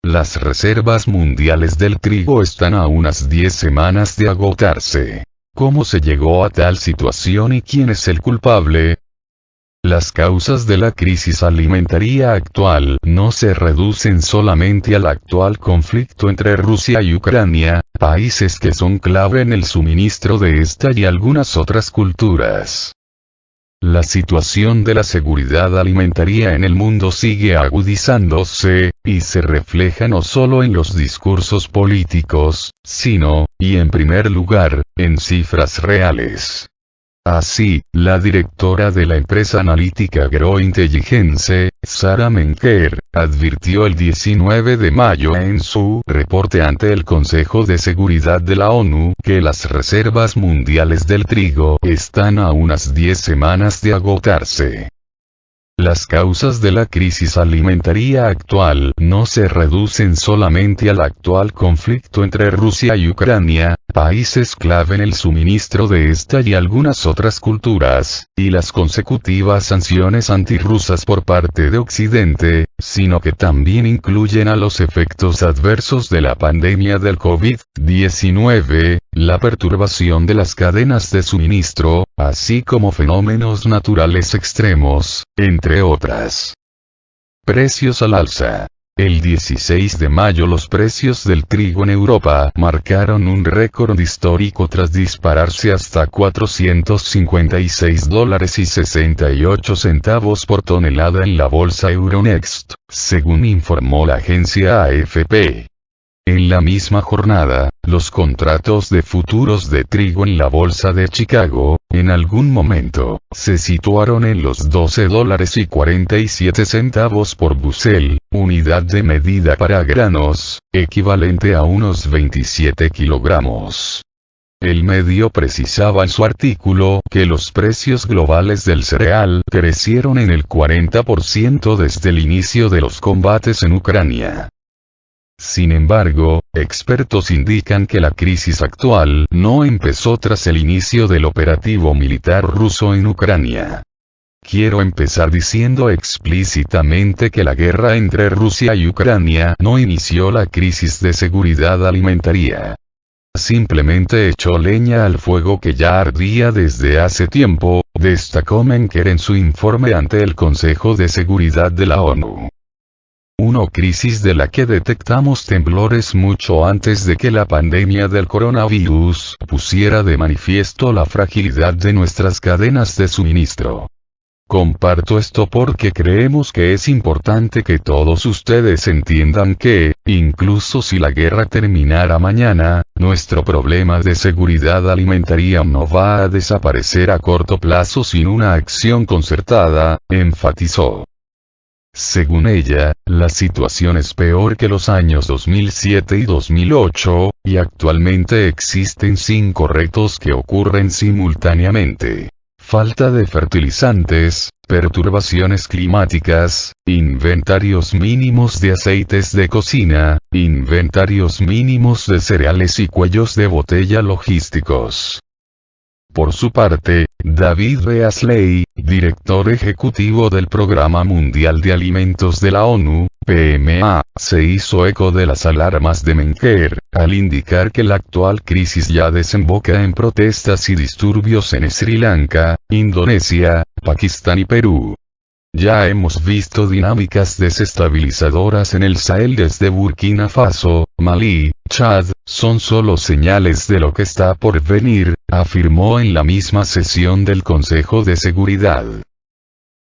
Las reservas mundiales del trigo están a unas 10 semanas de agotarse. ¿Cómo se llegó a tal situación y quién es el culpable? Las causas de la crisis alimentaria actual no se reducen solamente al actual conflicto entre Rusia y Ucrania, países que son clave en el suministro de esta y algunas otras culturas. La situación de la seguridad alimentaria en el mundo sigue agudizándose, y se refleja no solo en los discursos políticos, sino, y en primer lugar, en cifras reales. Así, la directora de la empresa analítica Agrointelligence, Sarah Menker, advirtió el 19 de mayo en su reporte ante el Consejo de Seguridad de la ONU que las reservas mundiales del trigo están a unas 10 semanas de agotarse. Las causas de la crisis alimentaria actual no se reducen solamente al actual conflicto entre Rusia y Ucrania, países clave en el suministro de esta y algunas otras culturas, y las consecutivas sanciones antirrusas por parte de Occidente, sino que también incluyen a los efectos adversos de la pandemia del COVID-19, la perturbación de las cadenas de suministro, así como fenómenos naturales extremos, entre otras. Precios al alza. El 16 de mayo los precios del trigo en Europa marcaron un récord histórico tras dispararse hasta $456.68 por tonelada en la bolsa Euronext, según informó la agencia AFP. En la misma jornada, los contratos de futuros de trigo en la bolsa de Chicago, en algún momento, se situaron en los $12.47 por bushel, unidad de medida para granos, equivalente a unos 27 kilogramos. El medio precisaba en su artículo que los precios globales del cereal crecieron en el 40% desde el inicio de los combates en Ucrania. Sin embargo, expertos indican que la crisis actual no empezó tras el inicio del operativo militar ruso en Ucrania. Quiero empezar diciendo explícitamente que la guerra entre Rusia y Ucrania no inició la crisis de seguridad alimentaria. Simplemente echó leña al fuego que ya ardía desde hace tiempo, destacó Menker en su informe ante el Consejo de Seguridad de la ONU. Una crisis de la que detectamos temblores mucho antes de que la pandemia del coronavirus pusiera de manifiesto la fragilidad de nuestras cadenas de suministro. Comparto esto porque creemos que es importante que todos ustedes entiendan que, incluso si la guerra terminara mañana, nuestro problema de seguridad alimentaria no va a desaparecer a corto plazo sin una acción concertada, enfatizó. Según ella, la situación es peor que los años 2007 y 2008, y actualmente existen 5 retos que ocurren simultáneamente. Falta de fertilizantes, perturbaciones climáticas, inventarios mínimos de aceites de cocina, inventarios mínimos de cereales y cuellos de botella logísticos. Por su parte, David Beasley, director ejecutivo del Programa Mundial de Alimentos de la ONU, PMA, se hizo eco de las alarmas de Menker, al indicar que la actual crisis ya desemboca en protestas y disturbios en Sri Lanka, Indonesia, Pakistán y Perú. Ya hemos visto dinámicas desestabilizadoras en el Sahel desde Burkina Faso, Malí, Chad, son solo señales de lo que está por venir, afirmó en la misma sesión del Consejo de Seguridad.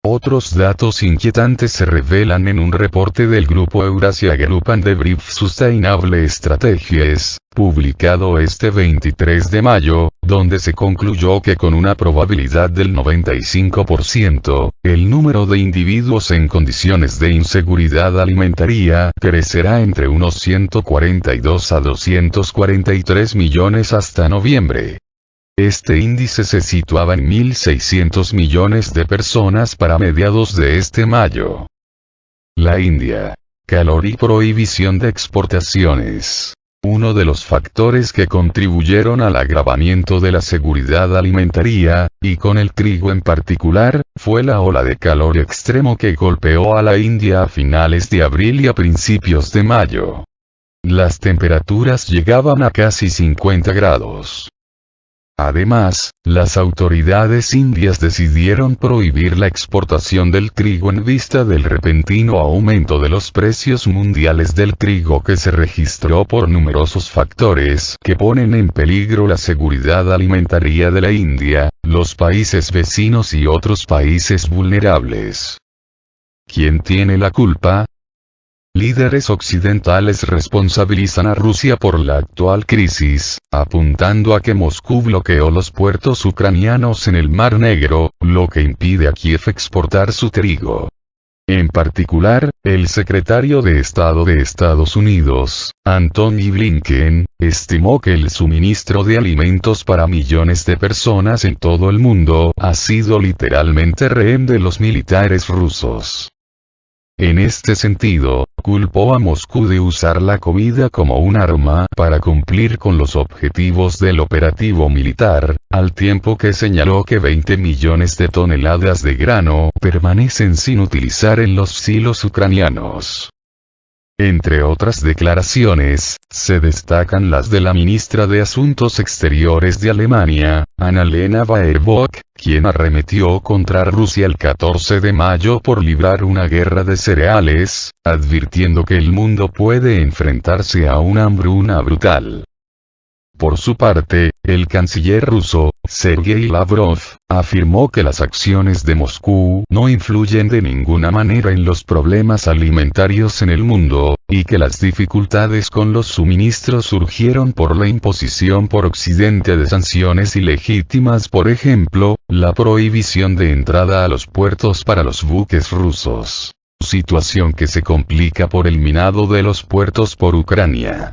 Otros datos inquietantes se revelan en un reporte del grupo Eurasia Group and the Brief Sustainable Strategies, publicado este 23 de mayo, donde se concluyó que con una probabilidad del 95%, el número de individuos en condiciones de inseguridad alimentaria crecerá entre unos 142 a 243 millones hasta noviembre. Este índice se situaba en 1.600 millones de personas para mediados de este mayo. La India. Calor y prohibición de exportaciones. Uno de los factores que contribuyeron al agravamiento de la seguridad alimentaria, y con el trigo en particular, fue la ola de calor extremo que golpeó a la India a finales de abril y a principios de mayo. Las temperaturas llegaban a casi 50 grados. Además, las autoridades indias decidieron prohibir la exportación del trigo en vista del repentino aumento de los precios mundiales del trigo que se registró por numerosos factores que ponen en peligro la seguridad alimentaria de la India, los países vecinos y otros países vulnerables. ¿Quién tiene la culpa? Líderes occidentales responsabilizan a Rusia por la actual crisis, apuntando a que Moscú bloqueó los puertos ucranianos en el Mar Negro, lo que impide a Kiev exportar su trigo. En particular, el secretario de Estado de Estados Unidos, Antony Blinken, estimó que el suministro de alimentos para millones de personas en todo el mundo ha sido literalmente rehén de los militares rusos. En este sentido, culpó a Moscú de usar la comida como un arma para cumplir con los objetivos del operativo militar, al tiempo que señaló que 20 millones de toneladas de grano permanecen sin utilizar en los silos ucranianos. Entre otras declaraciones, se destacan las de la ministra de Asuntos Exteriores de Alemania, Annalena Baerbock, quien arremetió contra Rusia el 14 de mayo por librar una guerra de cereales, advirtiendo que el mundo puede enfrentarse a una hambruna brutal. Por su parte, el canciller ruso, Sergei Lavrov, afirmó que las acciones de Moscú no influyen de ninguna manera en los problemas alimentarios en el mundo, y que las dificultades con los suministros surgieron por la imposición por Occidente de sanciones ilegítimas, por ejemplo, la prohibición de entrada a los puertos para los buques rusos. Situación que se complica por el minado de los puertos por Ucrania.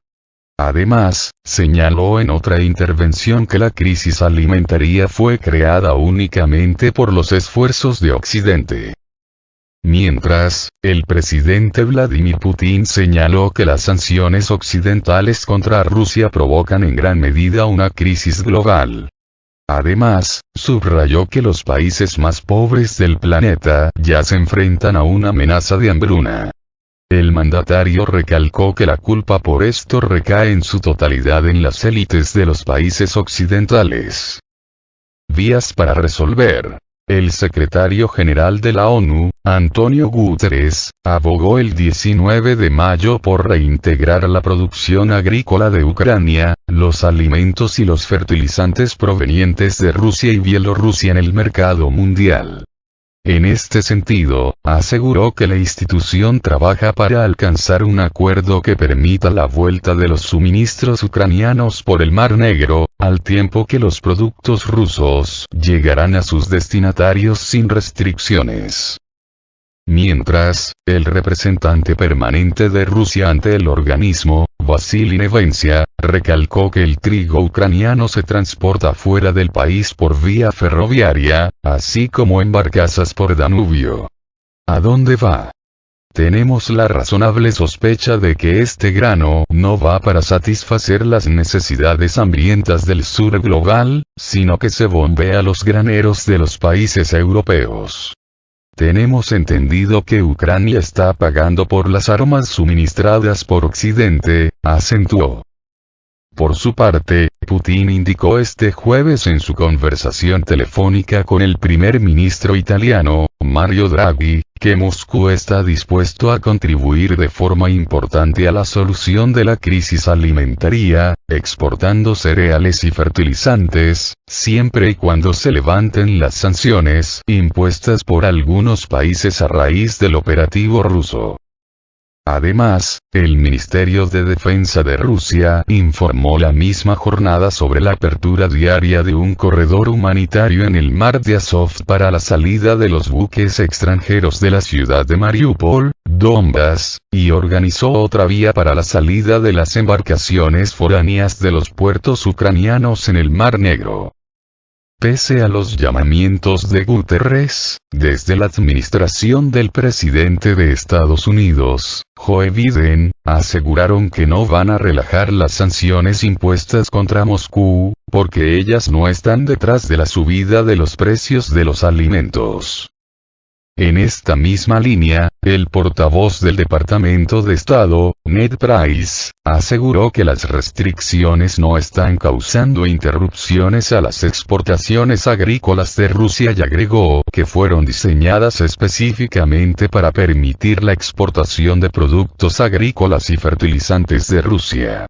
Además, señaló en otra intervención que la crisis alimentaria fue creada únicamente por los esfuerzos de Occidente. Mientras, el presidente Vladimir Putin señaló que las sanciones occidentales contra Rusia provocan en gran medida una crisis global. Además, subrayó que los países más pobres del planeta ya se enfrentan a una amenaza de hambruna. El mandatario recalcó que la culpa por esto recae en su totalidad en las élites de los países occidentales. Vías para resolver. El secretario general de la ONU, Antonio Guterres, abogó el 19 de mayo por reintegrar la producción agrícola de Ucrania, los alimentos y los fertilizantes provenientes de Rusia y Bielorrusia en el mercado mundial. En este sentido, aseguró que la institución trabaja para alcanzar un acuerdo que permita la vuelta de los suministros ucranianos por el Mar Negro, al tiempo que los productos rusos llegarán a sus destinatarios sin restricciones. Mientras, el representante permanente de Rusia ante el organismo, Vasily Nevencia, recalcó que el trigo ucraniano se transporta fuera del país por vía ferroviaria, así como en barcazas por Danubio. ¿A dónde va? Tenemos la razonable sospecha de que este grano no va para satisfacer las necesidades hambrientas del sur global, sino que se bombea a los graneros de los países europeos. Tenemos entendido que Ucrania está pagando por las armas suministradas por Occidente, acentuó. Por su parte, Putin indicó este jueves en su conversación telefónica con el primer ministro italiano, Mario Draghi, que Moscú está dispuesto a contribuir de forma importante a la solución de la crisis alimentaria, exportando cereales y fertilizantes, siempre y cuando se levanten las sanciones impuestas por algunos países a raíz del operativo ruso. Además, el Ministerio de Defensa de Rusia informó la misma jornada sobre la apertura diaria de un corredor humanitario en el mar de Azov para la salida de los buques extranjeros de la ciudad de Mariupol, Donbas, y organizó otra vía para la salida de las embarcaciones foráneas de los puertos ucranianos en el Mar Negro. Pese a los llamamientos de Guterres, desde la administración del presidente de Estados Unidos, Joe Biden, aseguraron que no van a relajar las sanciones impuestas contra Moscú, porque ellas no están detrás de la subida de los precios de los alimentos. En esta misma línea, el portavoz del Departamento de Estado, Ned Price, aseguró que las restricciones no están causando interrupciones a las exportaciones agrícolas de Rusia y agregó que fueron diseñadas específicamente para permitir la exportación de productos agrícolas y fertilizantes de Rusia.